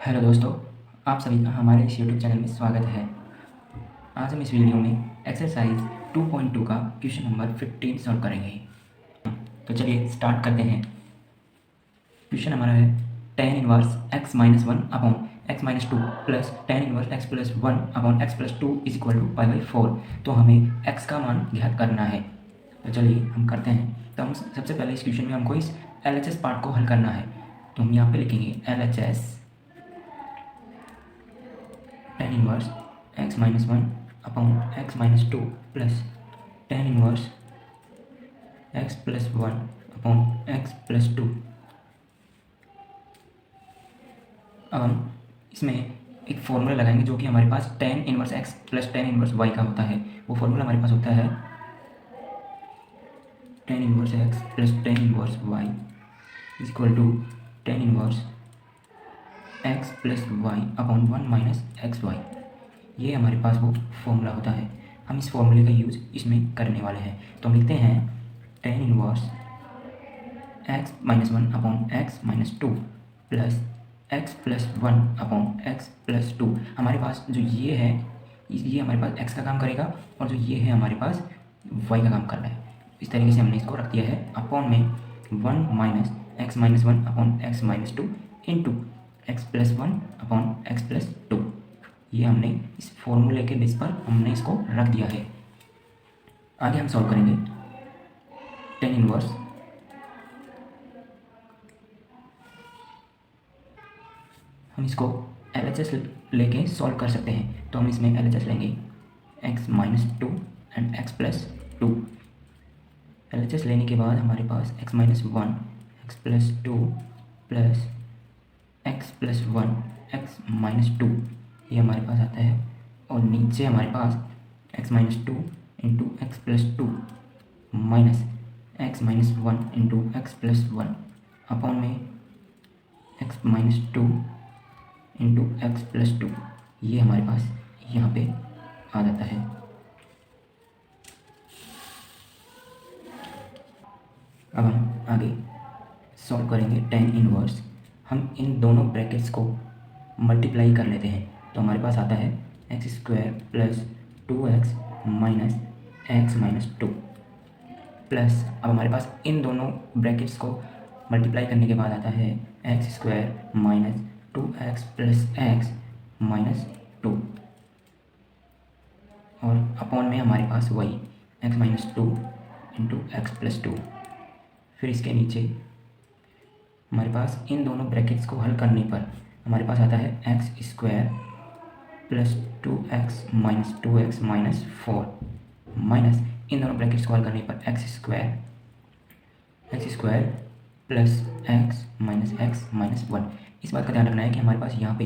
Hello दोस्तों, आप सभी का हमारे इस यूट्यूब चैनल में स्वागत है। आज हम इस वीडियो में एक्सरसाइज 2.2 का क्वेश्चन नंबर 15 सॉल्व करेंगे। तो चलिए स्टार्ट करते हैं। क्वेश्चन हमारा है tan inverse x minus one upon x minus two plus tan inverse x plus one upon x plus two is equal to pi by four. तो हमें x का मान ज्ञात करना है। तो चलिए हम करते हैं। तो हम सबसे पहले इस क्वेश्चन में हमको इस LHS पार्ट को हल करना है। तो हम यहाँ पे लिखेंगे LHS tan inverse x minus one upon x minus two plus tan inverse x plus one upon x plus to. अब हम इसमें एक फॉर्मूला लगाएंगे जो कि हमारे पास tan inverse x plus tan inverse y का होता है। वो फॉर्मूला हमारे पास होता है tan inverse x plus tan inverse y is equal to tan inverse x plus y upon one minus x y. ये हमारे पास वो फॉर्मूला होता है। हम इस फॉर्मूले का यूज़ इसमें करने वाले हैं। तो हम लिखते हैं tan inverse x minus one upon x minus two plus x plus one upon x plus to. हमारे पास जो ये है, ये हमारे पास x का काम करेगा और जो ये है हमारे पास y का काम कर रहा है। इस तरीके से हमने इसको रख दिया है अपॉन में one minus x minus one upon x minus two into x plus one upon x plus two. ये हमने इस फॉर्मूले के बेस पर हमने इसको रख दिया है। आगे हम सॉल्व करेंगे tan इनवर्स हम इसको LHS लेके सॉल्व कर सकते हैं। तो हम इसमें LHS लेंगे x minus two and x plus two. LHS लेने के बाद हमारे पास x minus one x plus two plus x plus one x minus two, ये हमारे पास आता है। और नीचे हमारे पास x minus two into x plus two minus x minus one into x plus one upon में x minus two into x plus two. ये हमारे पास यहाँ पे आ जाता है। अब हम आगे सॉल्व करेंगे tan इनवर्स। हम इन दोनों ब्रैकेट्स को मल्टीप्लाई कर लेते हैं। तो हमारे पास आता है x square plus two x minus x minus two plus, अब हमारे पास इन दोनों ब्रैकेट्स को मल्टीप्लाई करने के बाद आता है x square minus two x plus x minus to और अपॉन में हमारे पास वही x minus two into x plus to. फिर इसके नीचे हमारे पास इन दोनों ब्रैकेट्स को हल करने पर हमारे पास आता है x square plus two x minus two x minus four minus इन दोनों ब्रैकेट्स को हल करने पर x square plus x minus one. इस बात का ध्यान रखना है कि हमारे पास यहाँ पे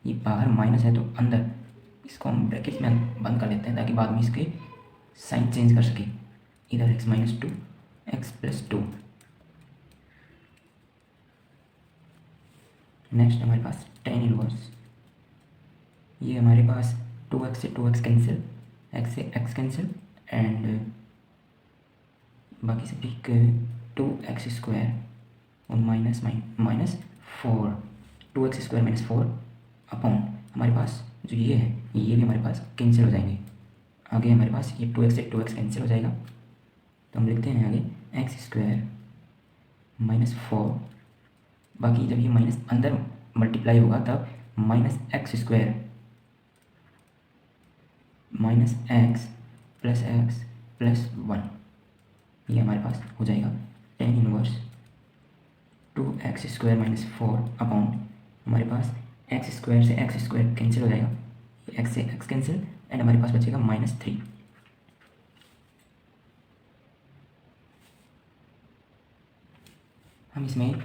ये बाहर माइनस है तो अंदर इसको हम ब्रैकेट्स में बंद कर लेते हैं ताकि बाद में इसके साइन चेंज कर सके। इधर x minus two x plus two. Next हमारे पास tan इनवर्स, ये हमारे पास टू एक्स से टू एक्स कैंसिल, एक्स से एक्स कैंसिल एंड बाकी सब ठीक। टू एक्स स्क्वायर और minus four, two x square minus four upon हमारे पास जो ये है ये भी हमारे पास कैंसिल हो जाएंगे। आगे हमारे पास ये टू एक्स से टू एक्स कैंसिल हो जाएगा। तो हम लिखते हैं आगे एक्स स्क्वायर माइनस फोर, बाकी जब ये माइनस अंदर मल्टीप्लाई होगा तब minus x square minus x plus one, ये हमारे पास हो जाएगा tan inverse two x square minus four upon हमारे पास एक्स स्क्वायर से एक्स स्क्वायर कैंसिल हो जाएगा, एक्स से एक्स कैंसिल एंड हमारे पास बचेगा माइनस थ्री। हम इसमें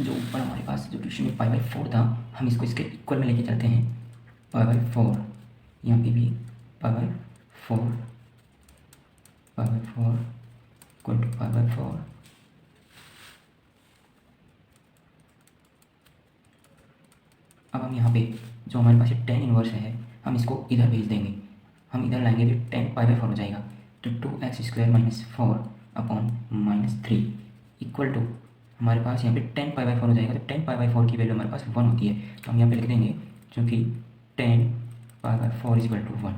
जो ऊपर हमारे पास जो क्वेश्चन में पाई बाई फोर था, हम इसको इसके इक्वल में लेके चलते हैं। पाई बाई फोर, यहाँ पे भी pi by four equal to pi by four. अब हम यहाँ पे जो हमारे पास ये tan इनवर्स है हम इसको इधर भेज देंगे। हम इधर लाएंगे तो tan पाई बाई फोर हो जाएगा। तो two x square minus four upon minus three equal to हमारे पास यहाँ पे 10 पाई बाई 4 हो जाएगा। तो 10 पाई बाई 4 की वैल्यू हमारे पास 1 होती है, तो हम यहाँ पे लिख देंगे क्योंकि 10 pi by 4 is equal to 1।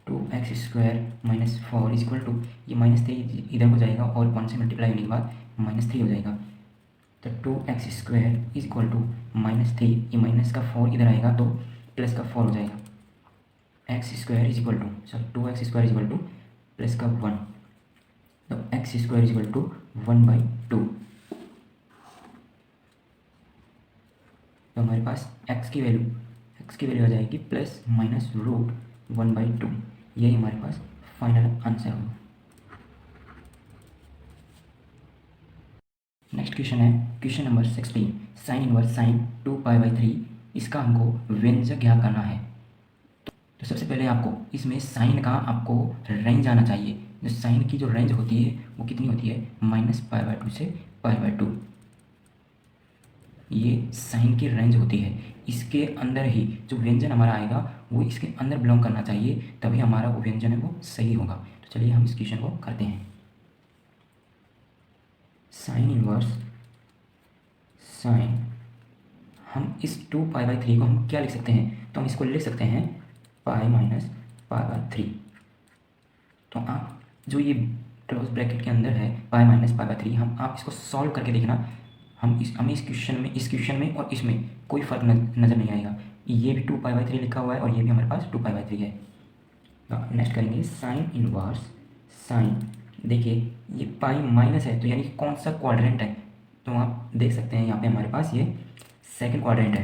2x² minus 4 is equal to, ये -3 इधर हो जाएगा और 1 से मल्टीप्लाई होने के बाद -3 हो जाएगा। तो 2x² इज इक्वल टू -3, ये माइनस का 4 इधर आएगा तो प्लस का 4 हो जाएगा। x² is equal to 2x² is equal to plus का 1, तो x² इज इक्वल टू 1/2। तो हमारे पास x की वैल्यू आ जाएगी प्लस माइनस रूट 1/2। यही हमारे पास फाइनल आंसर होगा। नेक्स्ट क्वेश्चन है question number 16, sine inverse sine 2π/3, इसका हमको व्यंजक ज्ञात करना है। तो सबसे पहले आपको इसमें साइन का आपको रेंज आना चाहिए। जो साइन की जो रेंज होती है वो कितनी होती है, -π/2 से π/2। ये साइन की रेंज होती है। इसके अंदर ही जो व्यंजन हमारा आएगा वो इसके अंदर बिलोंग करना चाहिए, तभी हमारा वो व्यंजन है वो सही होगा। तो चलिए हम इस क्वेश्चन को करते हैं। साइन इनवर्स साइन, हम इस 2π/3 को हम क्या लिख सकते हैं, तो हम इसको लिख सकते हैं π-π/3। तो आप जो ये क्लोज ब्रैकेट के अंदर है π-π/3, आप इसको सॉल्व करके देखना। हमें इस क्वेश्चन में और इसमें कोई फ़र्क नज़र नहीं आएगा। ये भी 2π/3 लिखा हुआ है और ये भी हमारे पास 2π/3 है। तो नेक्स्ट करेंगे साइन इनवर्स साइन, देखिए ये पाई माइनस है तो यानी कि कौन सा क्वाड्रेंट है, तो आप देख सकते हैं यहाँ पे हमारे पास ये सेकंड क्वाड्रेंट है।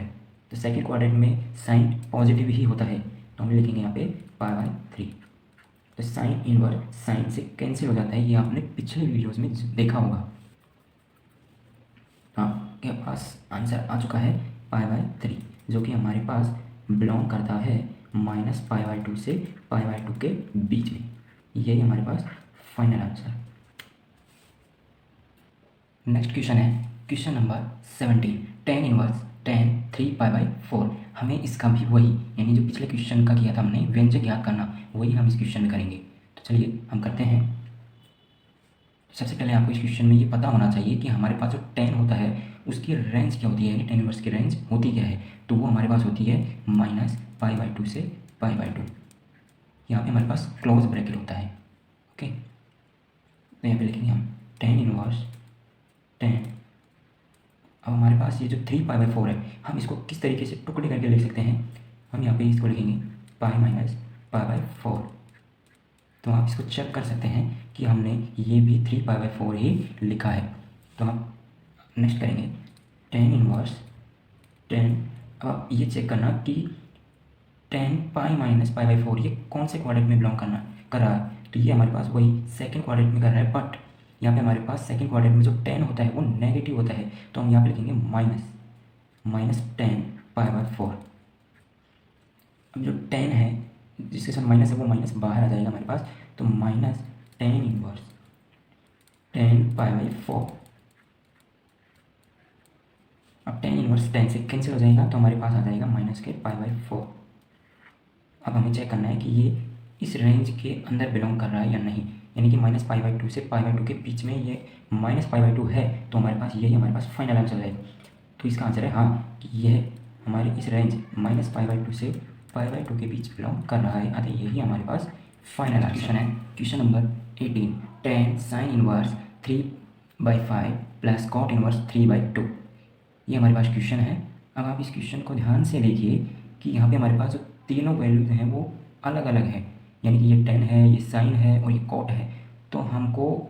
तो सेकंड क्वाड्रेंट में साइन पॉजिटिव ही होता है, तो हम लिखेंगे यहाँ पे π/3। तो साइन इनवर्स साइन से कैंसिल हो जाता है, ये आपने पिछले वीडियोज़ में देखा होगा। आपके पास आंसर आ चुका है π/3, जो कि हमारे पास बिलोंग करता है -π/2 से π/2 के बीच में। यही हमारे पास फाइनल आंसर। नेक्स्ट क्वेश्चन है question number 17, tan inverse tan 3π/4। हमें इसका भी वही, यानी जो पिछले क्वेश्चन का किया था हमने व्यंजक ज्ञात करना, वही हम इस क्वेश्चन में करेंगे। तो चलिए हम करते हैं। सबसे पहले आपको इस क्वेश्चन में ये पता होना चाहिए कि हमारे पास जो tan होता है उसकी रेंज क्या होती है, यानी tan इनवर्स की रेंज होती क्या है, तो वो हमारे पास होती है -π/2 से π/2। यहाँ पे हमारे पास क्लोज ब्रैकेट होता है। ओके, तो यहाँ पे लिखेंगे हम tan इनवर्स tan। अब हमारे पास ये जो 3π/4 है, हम इसको किस तरीके से टुकड़े करके लिख सकते हैं, हम यहाँ पे इसको लिखेंगे π-π/4। तो आप इसको चेक कर सकते हैं कि हमने ये भी 3π/4 ही लिखा है। तो आप नेक्स्ट करेंगे tan इनवर्स tan। अब आप ये चेक करना कि tan π-π/4 ये कौन से क्वाड्रेंट में बिलोंग कर रहा है, तो ये हमारे पास वही सेकंड क्वाड्रेंट में कर रहा है। बट यहाँ पे हमारे पास सेकंड क्वाड्रेंट में जो tan होता है वो नेगेटिव होता है, तो हम यहाँ पे लिखेंगे -tan π/4। अब जो tan है जिसके साथ माइनस है वो माइनस बाहर आ जाएगा हमारे पास, तो -tan इनवर्स tan π/4। अब tan इनवर्स tan से कैंसिल हो जाएगा, तो हमारे पास आ जाएगा -π/4। अब हमें चेक करना है कि ये इस रेंज के अंदर बिलोंग कर रहा है या नहीं, यानी कि -π/2 से π/2 के बीच में ये -π/2 है, तो हमारे पास यही हमारे पास फाइनल आंसर है। तो इसका आंसर है हाँ कि यह हमारे इस रेंज -π/2 से π/2 के बीच बिलोंग कर रहा है, अतः यही हमारे पास फाइनल क्वेश्चन है। Question number 18, tan sin inverse 3/5 plus cot inverse 3/2। ये हमारे पास क्वेश्चन है। अब आप इस क्वेश्चन को ध्यान से देखिए कि यहाँ पे हमारे पास जो तीनों वैल्यूज हैं वो अलग अलग है, यानी कि ये tan है, ये sin है और ये cot है। तो हमको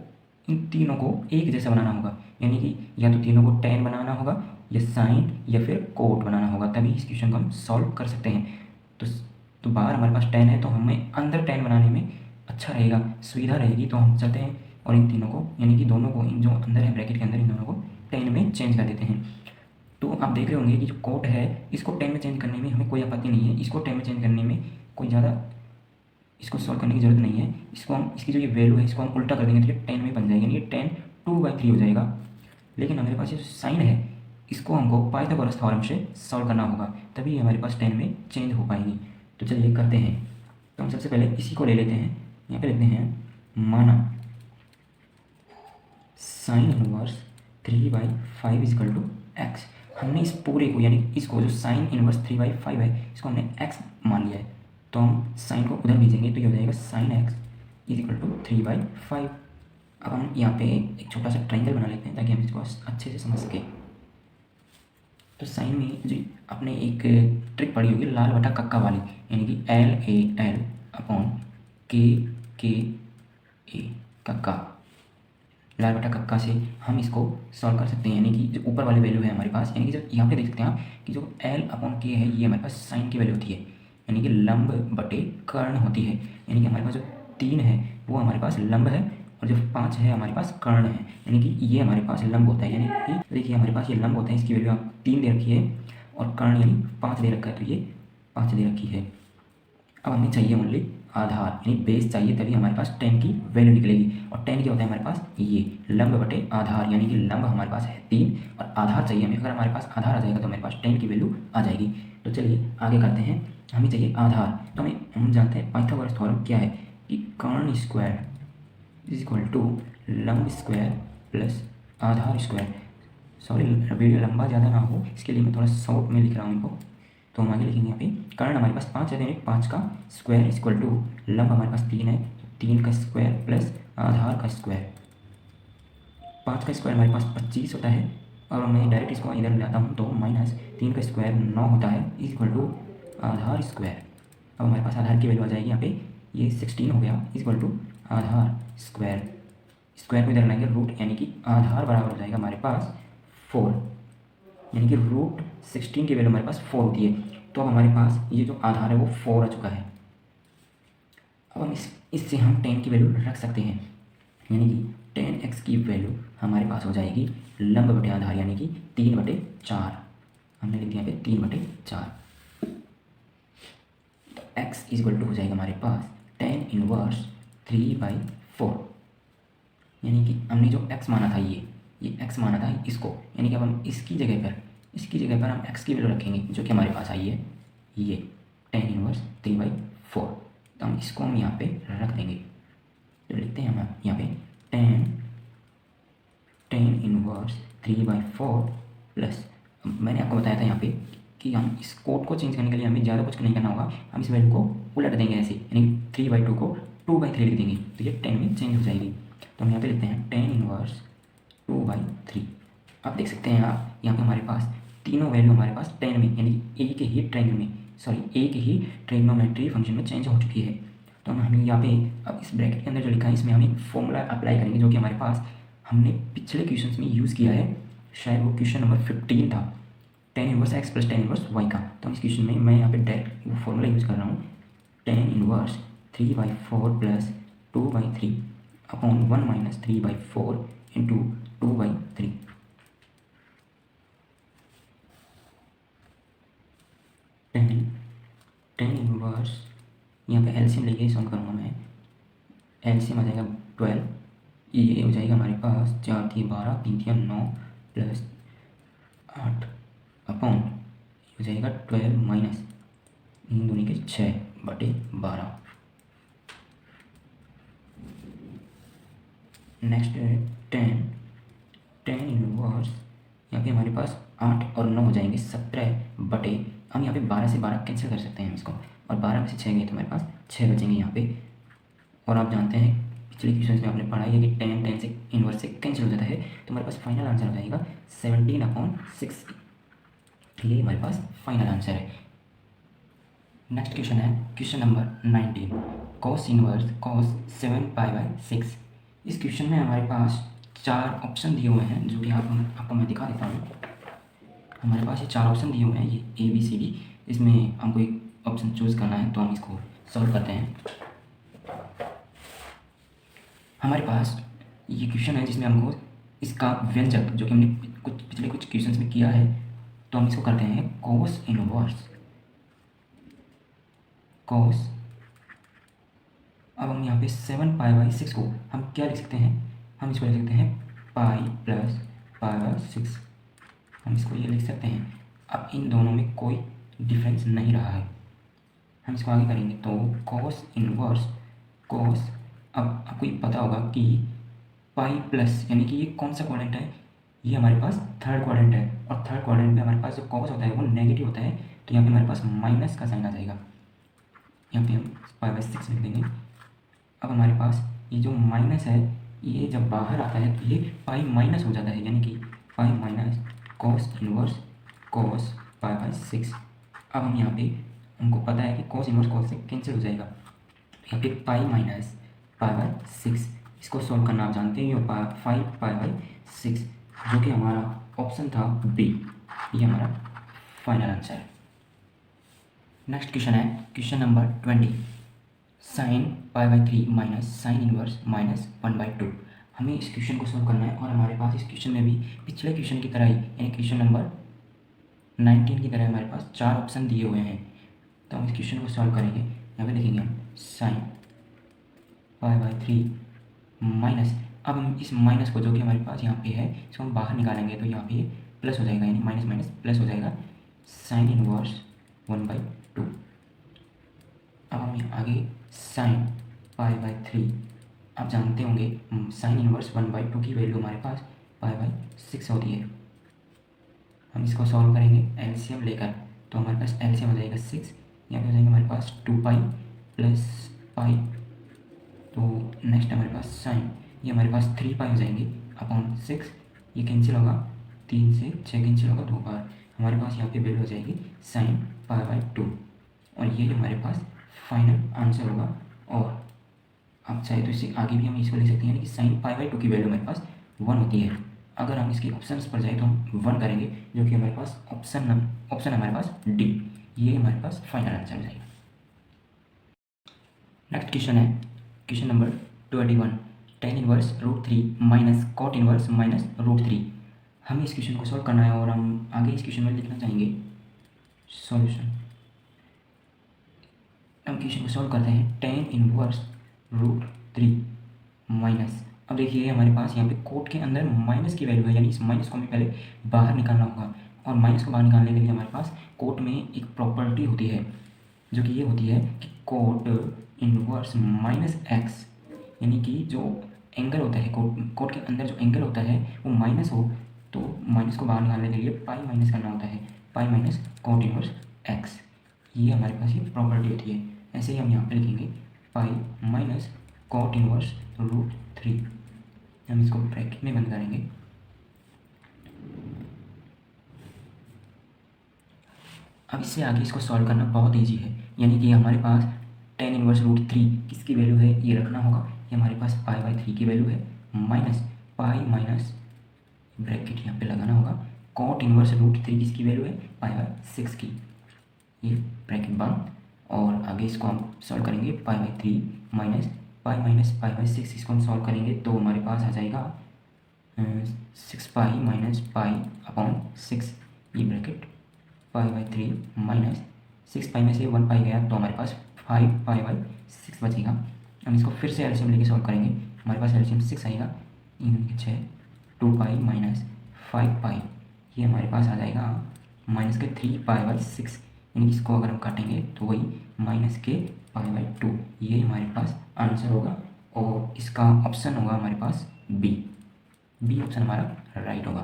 इन तीनों को एक जैसा बनाना होगा, यानी कि या तो तीनों को tan बनाना होगा या sin या फिर cot बनाना होगा, तभी इस क्वेश्चन को हम सॉल्व कर सकते हैं। तो बाहर हमारे पास tan है तो हमें अंदर tan बनाने में अच्छा रहेगा, सुविधा रहेगी, तो हम चलते हैं और इन तीनों को, यानी कि दोनों को, इन जो अंदर है ब्रैकेट के अंदर, इन दोनों को tan में चेंज कर देते हैं। तो आप देख रहे होंगे कि जो cot है इसको tan में चेंज करने में हमें कोई आपत्ति नहीं है, इसको tan में चेंज करने में कोई ज़्यादा इसको सॉल्व करने की ज़रूरत नहीं है। इसको हम, इसकी जो ये वैल्यू है इसको हम उल्टा कर देंगे तो ये tan में बन जाएगी, यानी ये tan 2/3 हो जाएगा। लेकिन हमारे पास ये साइन है इसको हमको पाइथागोरस थ्योरम से सॉल्व करना होगा, तभी हमारे पास tan में चेंज हो पाएगी। तो चलिए करते हैं। तो हम सबसे पहले इसी को ले लेते हैं, यहाँ पे लेते हैं माना sine inverse 3/5 is equal to x. हमने इस पूरे को यानी इसको जो साइन इनवर्स 3/5 है इसको हमने एक्स मान लिया है, तो हम साइन को उधर भेजेंगे तो ये हो जाएगा साइन एक्स इजकल टू 3/5। अब हम यहाँ पे एक छोटा सा ट्राइंगल बना लेते हैं ताकि हम इसको अच्छे से समझ सकें। तो साइन में जो आपने एक ट्रिक पढ़ी होगी लाल बटा कक्का वाली, यानी कि LAL अपॉन के ए कक्का, लाल बटा कक्का से हम इसको सॉल्व कर सकते हैं। यानी कि जो ऊपर वाली वैल्यू है हमारे पास, यानी कि जो यहाँ पे देख सकते हैं आप कि जो L अपॉन के है ये हमारे पास साइन की वैल्यू होती है, यानी कि लंब बटे कर्ण होती है। यानी कि हमारे पास जो 3 है वो हमारे पास लंब है और जो 5 है हमारे पास कर्ण है, यानी कि ये हमारे पास लंब होता है। यानी कि देखिए हमारे पास ये लंब होता है, इसकी वैल्यू आप 3 दे रखी है और कर्ण यानी 5 दे रखा है, तो ये 5 दे रखी है। अब हमें चाहिए ओनली आधार यानी बेस चाहिए, तभी हमारे पास tan की वैल्यू निकलेगी। और tan क्या होता है हमारे पास, ये लंब बटे आधार, यानी कि लंब हमारे पास है 3 और आधार चाहिए हमें। अगर हमारे पास आधार आ जाएगा तो हमारे पास tan की वैल्यू आ जाएगी। तो चलिए आगे करते हैं। हमें चाहिए आधार, तो हम जानते हैं पाइथागोरस थ्योरम क्या है कि कर्ण स्क्वायर इज इक्वल टू लंब स्क्वायर प्लस आधार स्क्वायर। सॉरी वीडियो लंबा ज़्यादा ना हो इसके लिए मैं थोड़ा शॉर्ट में लिख रहा हूँ इनको। तो हम आगे लिखेंगे यहाँ पे कर्ण हमारे पास 5 है, 5 का स्क्वायर इक्वल टू लंब हमारे पास 3 है, 3 का स्क्वायर प्लस आधार का स्क्वायर। 5 का स्क्वायर हमारे पास 25 होता है और मैं डायरेक्ट इसको इधर लाता हूँ तो माइनस 3 का स्क्वायर 9 होता है इक्वल टू आधार स्क्वायर। अब हमारे पास आधार की वैल्यू आ जाएगी यहाँ पे, ये 16 हो गया इक्वल टू आधार स्क्वायर। स्क्वायर को इधर लाएंगे रूट, यानी कि आधार बराबर हो जाएगा हमारे पास 4, यानी कि रूट 16 की वैल्यू हमारे पास 4 होती है। तो अब हमारे पास ये जो आधार है वो 4 आ चुका है। अब हम इससे हम tan की वैल्यू रख सकते हैं, यानी कि tan x की वैल्यू हमारे पास हो जाएगी लंब बटे आधार, यानी कि 3/4। हमने लिख दिया यहाँ पे 3/4। तो x इक्वल टू हो जाएगा हमारे पास tan इनवर्स 3/4, यानी कि हमने जो x माना था ये x माना था इसको, यानी कि अब हम इसकी जगह पर हम x की वैल्यू रखेंगे जो कि हमारे पास आई है ये tan इनवर्स 3/4। तो हम इसको हम यहाँ पे रख देंगे, तो लिखते हैं हम यहाँ पे tan इनवर्स 3/4 प्लस, मैंने आपको बताया था यहाँ पे कि हम इस कोड को चेंज करने के लिए हमें ज़्यादा कुछ नहीं करना होगा, हम इस वैल्यू को उलट देंगे ऐसे, यानी 3/2 को 2/3 लिख देंगे तो ये 10 में चेंज हो जाएगी। तो हम यहाँ पे लिखते हैं tan इनवर्स 2/3। आप देख सकते हैं आप यहाँ पे हमारे पास तीनों वैल्यू हमारे पास 10 में, यानी एक ही ट्रायगोनोमेट्री फंक्शन में चेंज हो चुकी है। तो हम यहाँ पे अब इस ब्रैकेट के अंदर जो लिखा है इसमें हम फॉर्मूला अप्लाई करेंगे जो कि हमारे पास हमने पिछले क्वेश्चन में यूज़ किया है, शायद वो क्वेश्चन नंबर 15 था, tan inverse x plus tan inverse y का। तो इस क्वेश्चन में मैं यहाँ पे डायरेक्ट वो फॉर्मूला यूज़ कर रहा हूँ, tan inverse 3/4 plus 2/3 upon 1 minus 3/4 into 2/3। tan inverse यहाँ पे एलसीएम लेके सॉल्व करूँगा मैं, एलसीएम आ जाएगा 12, ये हो जाएगा हमारे पास 4 3 12 3 3 9 प्लस 8 अपॉन हो जाएगा 12 माइनस 2 के 6/12। नेक्स्ट tan इनवर्स यहाँ पे हमारे पास 8 और 9 हो जाएंगे 17 हम यहाँ पे 12 से 12 कैंसिल कर सकते हैं इसको, और 12 में से 6 गए तो हमारे पास 6 बचेंगे यहाँ पे। और आप जानते हैं पिछले क्वेश्चन में आपने पढ़ा है कि tan से इनवर्स से कैंसिल हो जाता है, तो हमारे पास फाइनल आंसर हो जाएगा 17/6। ये हमारे पास फाइनल आंसर है। नेक्स्ट क्वेश्चन है question number 19, cos inverse cos 7π/6। इस क्वेश्चन में हमारे पास 4 ऑप्शन दिए हुए हैं जो कि आपको मैं दिखा देता हूँ। हमारे पास ये 4 ऑप्शन दिए हुए हैं, ये ABCD, इसमें हमको एक ऑप्शन चूज़ करना है, तो हम इसको सॉल्व करते हैं। हमारे पास ये क्वेश्चन है जिसमें हमको इसका व्यंजक जो कि हमने पिछले कुछ क्वेश्चन में किया है, तो हम इसको करते हैं cos इनवर्स cos। अब हम यहाँ पे 7π/6 को हम क्या लिख सकते हैं, हम इसको लिख सकते हैं पाई प्लस π/6, हम इसको ये लिख सकते हैं। अब इन दोनों में कोई डिफरेंस नहीं रहा है, हम इसको आगे करेंगे तो cos इनवर्स cos। अब आपको ये पता होगा कि पाई प्लस, यानी कि ये कौन सा क्वाड्रेंट है, ये हमारे पास थर्ड क्वाड्रेंट है, और थर्ड क्वाड्रेंट में हमारे पास जो कॉस होता है वो नेगेटिव होता है, तो यहाँ पे हमारे पास माइनस का साइन आ जाएगा। यहाँ पे हम पाई/6 लिख देंगे। अब हमारे पास ये जो माइनस है, ये जब बाहर आता है तो ये पाई माइनस हो जाता है, यानी कि pi minus cos inverse cos पाई/6। अब हम यहाँ पे, हमको पता है कि कॉस इनवर्स कॉस से कैंसिल हो जाएगा, यहाँ पे पाई माइनस पाई/6, इसको सॉल्व करना आप जानते हैं, ये 5 पाई/6, जो कि हमारा ऑप्शन था बी, ये हमारा फाइनल आंसर है। नेक्स्ट क्वेश्चन है क्वेश्चन नंबर 20, साइन पाई/3 माइनस साइन इनवर्स माइनस 1/2। हमें इस क्वेश्चन को सॉल्व करना है, और हमारे पास इस क्वेश्चन में भी पिछले क्वेश्चन की तरह ही, यानी क्वेश्चन नंबर 19 की तरह हमारे पास 4 ऑप्शन दिए हुए हैं। तो हम इस क्वेश्चन को सॉल्व करेंगे। यहाँ पे लिखेंगे हम साइन पाई/3 माइनस, अब हम इस माइनस को, जो कि हमारे पास यहाँ पे है, इसको हम बाहर निकालेंगे तो यहाँ पे प्लस हो जाएगा, यानी माइनस माइनस प्लस हो जाएगा, साइन इनवर्स 1/2। अब हम आगे साइन पाई/3, आप जानते होंगे साइन इनवर्स 1/2 की वैल्यू हमारे पास पाई/6 होती है। हम इसको सॉल्व करेंगे एलसीएम लेकर, तो हमारे पास एलसीएम हो जाएगा 6, यहाँ पे हो जाएगा हमारे पास 2 पाई प्लस पाई, तो नेक्स्ट हमारे पास साइन, ये हमारे पास 3 पाई हो जाएंगे अपॉन 6, ये कैंसिल होगा, 3 से 6 कैंसिल होगा 2 बार, हमारे पास यहाँ पे वैल्यू हो जाएगी साइन पाई/2, और ये हमारे पास फाइनल आंसर होगा। और आप चाहे तो इससे आगे भी हम इसको लिख सकते हैं, यानी कि साइन पाई/2 की वैल्यू हमारे पास 1 होती है। अगर हम इसके ऑप्शंस पर जाए तो हम 1 करेंगे, जो कि हमारे पास ऑप्शन हमारे पास डी, ये हमारे पास फाइनल आंसर हो जाएगा। नेक्स्ट क्वेश्चन है question number 21, tan inverse √3 minus cot inverse minus √3। हमें इस क्वेश्चन को सॉल्व करना है, और हम आगे इस क्वेश्चन में लिखना चाहेंगे सॉल्यूशन। हम क्वेश्चन को सॉल्व करते हैं, tan इनवर्स √3 माइनस, अब देखिए हमारे पास यहाँ पे कोट के अंदर माइनस की वैल्यू है, यानी इस माइनस को हमें पहले बाहर निकालना होगा, और माइनस को बाहर निकालने के लिए हमारे पास कोट में एक प्रॉपर्टी होती है, जो कि ये होती है कि कोट इनवर्स माइनस एक्स, यानी कि जो एंगल होता है कोट के अंदर जो एंगल होता है वो माइनस हो, तो माइनस को बाहर निकालने के लिए पाई माइनस करना होता है, pi minus cot inverse x, ये हमारे पास ये प्रॉपर्टी होती है। ऐसे ही हम यहाँ पे लिखेंगे पाई माइनस कॉट इनवर्स √3, हम इसको ब्रैकेट में बंद करेंगे। अब इससे आगे इसको सॉल्व करना बहुत ईजी है, यानी कि हमारे पास tan इनवर्स √3 किसकी वैल्यू है ये रखना होगा, ये हमारे पास पाई/3 की वैल्यू है, माइनस पाई माइनस ब्रैकेट यहाँ पे लगाना होगा, कॉट इनवर्स √3 किसकी वैल्यू है पाई/6 की, ये ब्रैकेट बंद, और आगे इसको हम सॉल्व करेंगे पाई/3 माइनस पाई/6, इसको हम सॉल्व करेंगे तो हमारे पास आ जाएगा 6 पाई माइनस पाई अपॉन 6, ये ब्रैकेट पाई/3 माइनस 6 पाई में से 1 पाई गया, तो हमारे पास 5 पाई/6 बचेगा। हम इसको फिर से एलसीएम लेके सॉल्व करेंगे, हमारे पास एलसीएम 6 आएगा, 6 2 पाई माइनस 5 पाई, ये हमारे पास आ जाएगा माइनस के 3 पाई/6, यानी कि इसको अगर हम काटेंगे तो वही माइनस के पाई/2, ये हमारे पास आंसर होगा, और इसका ऑप्शन होगा हमारे पास बी ऑप्शन हमारा राइट होगा।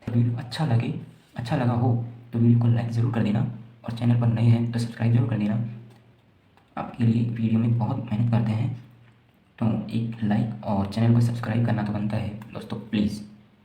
तो वीडियो अच्छा लगा हो तो वीडियो को लाइक ज़रूर कर देना, और चैनल पर नए हैं तो सब्सक्राइब जरूर कर देना। आपके लिए वीडियो में बहुत मेहनत करते हैं, तो एक लाइक और चैनल को सब्सक्राइब करना तो बनता है दोस्तों, प्लीज़।